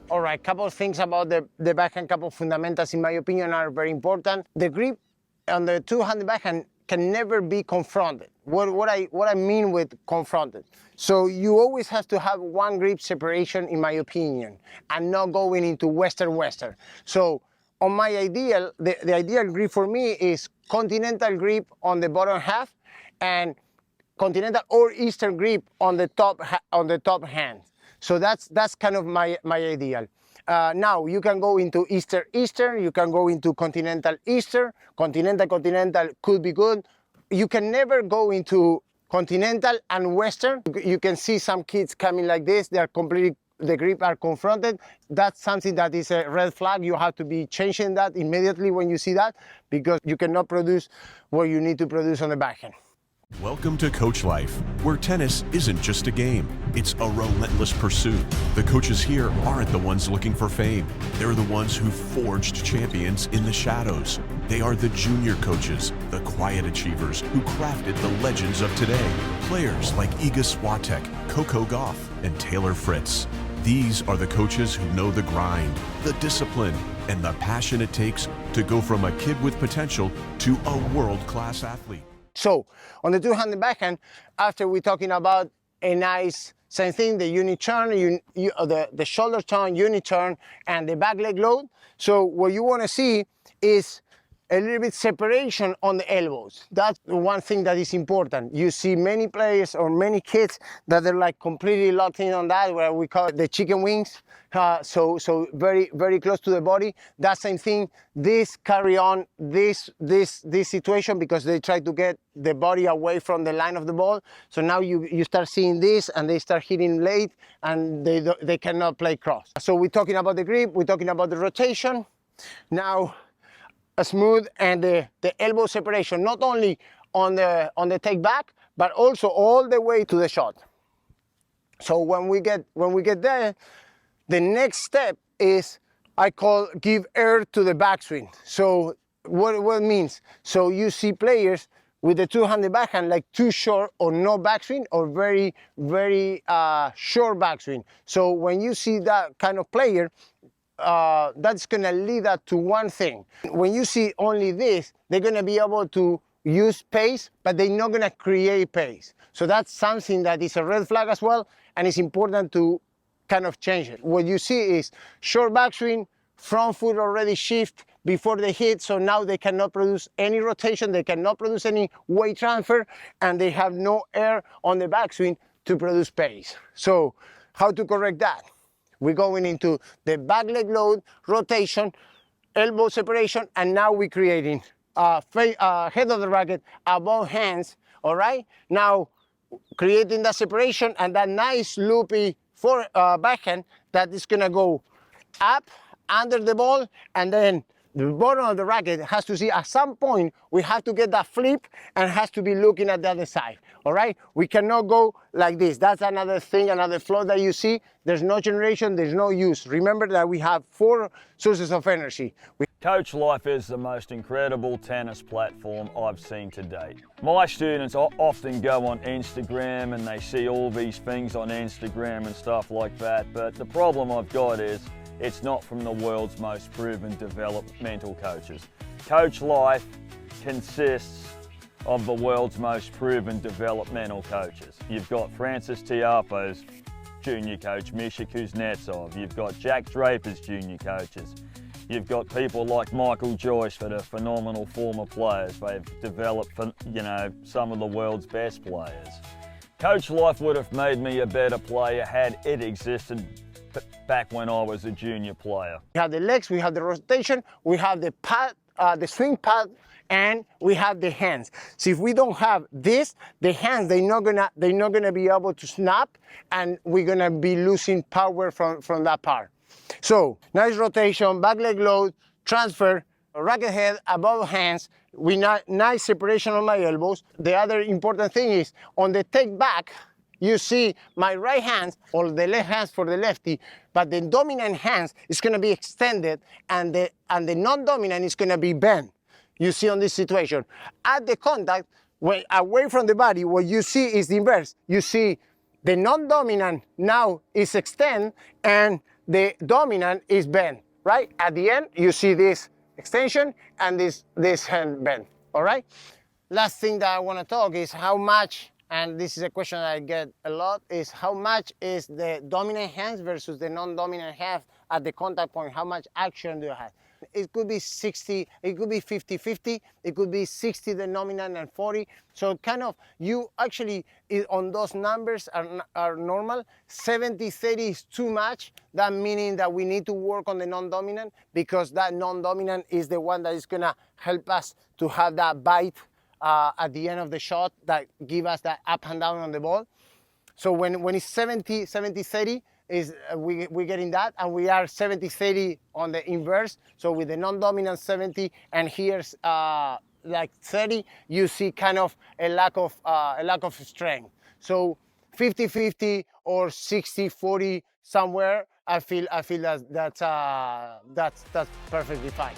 All right, couple of things about the backhand, couple of fundamentals in my opinion are very important. The grip on the two-handed backhand can never be confronted. What I mean with confronted. So you always have to have one grip separation in my opinion and not going into western. So on my ideal, the ideal grip for me is continental grip on the bottom half and continental or eastern grip on the top hand. So that's kind of my ideal. Now you can go into eastern, you can go into continental eastern, continental could be good. You can never go into continental and western. You can see some kids coming like this, they are completely, the grip are confronted. That's something that is a red flag. You have to be changing that immediately when you see that, because you cannot produce what you need to produce on the backhand. Welcome to Coach Life, where tennis isn't just a game, it's a relentless pursuit. The coaches here aren't the ones looking for fame. They're the ones who forged champions in the shadows. They are the junior coaches, the quiet achievers who crafted the legends of today. Players like Swiatek, Coco Gauff, and Taylor Fritz. These are the coaches who know the grind, the discipline, and the passion it takes to go from a kid with potential to a world-class athlete. So on the two-handed backhand, after we're talking about a nice same thing, the unit turn, the shoulder turn, unit turn, and the back leg load. So what you want to see is a little bit separation on the elbows. That's one thing that is important. You see many players or many kids that are like completely locked in on that, where we call it the chicken wings. So very, very close to the body. That same thing, this carry on this situation because they try to get the body away from the line of the ball. So now you start seeing this and they start hitting late and they cannot play cross. So we're talking about the grip, we're talking about the rotation. Now, a smooth and the elbow separation, not only on the take back, but also all the way to the shot. So when we get there, the next step is I call give air to the backswing. So what it means? So you see players with the two-handed backhand like too short or no backswing or very, very short backswing. So when you see that kind of player, that's going to lead us to one thing. When you see only this, they're going to be able to use pace, but they're not going to create pace. So that's something that is a red flag as well, and it's important to kind of change it. What you see is short backswing, front foot already shift before they hit, so now they cannot produce any rotation, they cannot produce any weight transfer, and they have no air on the backswing to produce pace. So how to correct that? We're going into the back leg load, rotation, elbow separation, and now we're creating head of the racket above hands, all right? Now, creating that separation and that nice loopy backhand that is gonna go up, under the ball, and then the bottom of the racket has to see at some point we have to get that flip and has to be looking at the other side, all right? We cannot go like this. That's another thing, another flaw that you see. There's no generation, there's no use. Remember that we have 4 sources of energy. Coach Life is the most incredible tennis platform I've seen to date. My students often go on Instagram and they see all these things on Instagram and stuff like that, but the problem I've got is it's not from the world's most proven developmental coaches. Coach Life consists of the world's most proven developmental coaches. You've got Frances Tiafoe's junior coach, Misha Kuznetsov. You've got Jack Draper's junior coaches. You've got people like Michael Joyce that are phenomenal former players. They've developed, some of the world's best players. Coach Life would have made me a better player had it existed back when I was a junior player. We have the legs, we have the rotation, we have the pad, the swing pad, and we have the hands. So if we don't have this, the hands, they're not gonna be able to snap, and we're gonna be losing power from that part. So nice rotation, back leg load, transfer, racket head above hands, nice separation on my elbows. The other important thing is on the take back, you see my right hand or the left hand for the lefty, but the dominant hands is going to be extended and the non-dominant is going to be bent. You see on this situation. At the contact, away from the body, what you see is the inverse. You see the non-dominant now is extended and the dominant is bent, right? At the end, you see this extension and this hand bent, all right? Last thing that I want to talk is how much, and this is a question that I get a lot, is how much is the dominant hands versus the non-dominant half at the contact point? How much action do you have? It could be 60, it could be 50-50, it could be 60 the dominant and 40. So kind of, you actually, on those numbers are normal. 70-30 is too much. That meaning that we need to work on the non-dominant, because that non-dominant is the one that is gonna help us to have that bite at the end of the shot that give us that up and down on the ball. So when it's 70-30, is we're getting that, and we are 70-30 on the inverse. So with the non-dominant 70 and here's like 30, you see kind of a lack of strength. So 50-50 or 60-40 somewhere, I feel that's perfectly fine.